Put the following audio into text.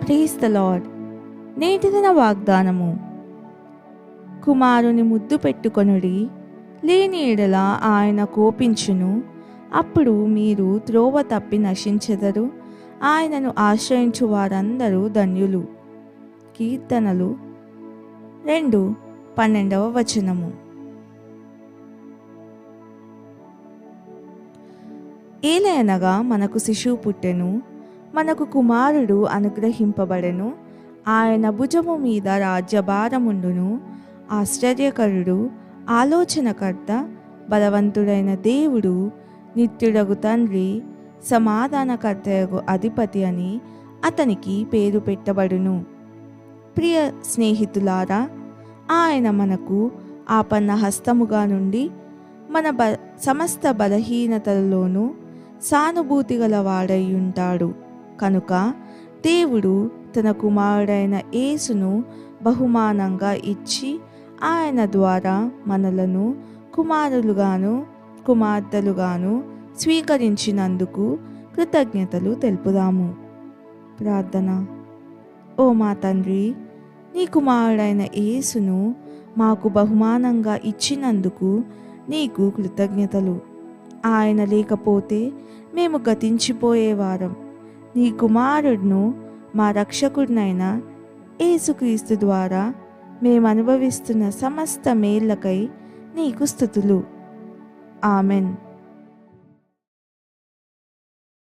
Praise the lord. నేటి దిన వాగ్దానము. కుమారుని ముద్దు పెట్టుకొనుడి, లేని ఎడల ఆయన కోపించును. అప్పుడు మీరు త్రోవ తప్పి నశించెదరు. ఆయనను ఆశ్రయించు వారందరూ ధన్యులు. కీర్తనలు 2:12. ఏలయనగా మనకు శిశువు పుట్టెను, మనకు కుమారుడు అనుగ్రహింపబడెను. ఆయన భుజము మీద రాజ్యభారముండును. ఆశ్చర్యకరుడు, ఆలోచనకర్త, బలవంతుడైన దేవుడు, నిత్యుడగు తండ్రి, సమాధానకర్తయగు అధిపతి అని అతనికి పేరు పెట్టబడును. ప్రియ స్నేహితులారా, ఆయన మనకు ఆపన్న హస్తముగా నుండి మన సమస్త బలహీనతలలోనూ సానుభూతి గలవాడై ఉంటాడు. కనుక దేవుడు తన కుమారుడైన యేసును బహుమానంగా ఇచ్చి ఆయన ద్వారా మనలను కుమారులుగాను కుమార్తెలుగాను స్వీకరించినందుకు కృతజ్ఞతలు తెలుపుదాము. ప్రార్థన. ఓ మా తండ్రి, నీ కుమారుడైన యేసును మాకు బహుమానంగా ఇచ్చినందుకు నీకు కృతజ్ఞతలు. ఆయన లేకపోతే మేము గతించిపోయేవారం. నీ కుమారుడును మా రక్షకుడినైన యేసుక్రీస్తు ద్వారా మేము అనుభవిస్తున్న సమస్త మేళ్ళకై నీకు స్తుతులు. ఆమెన్.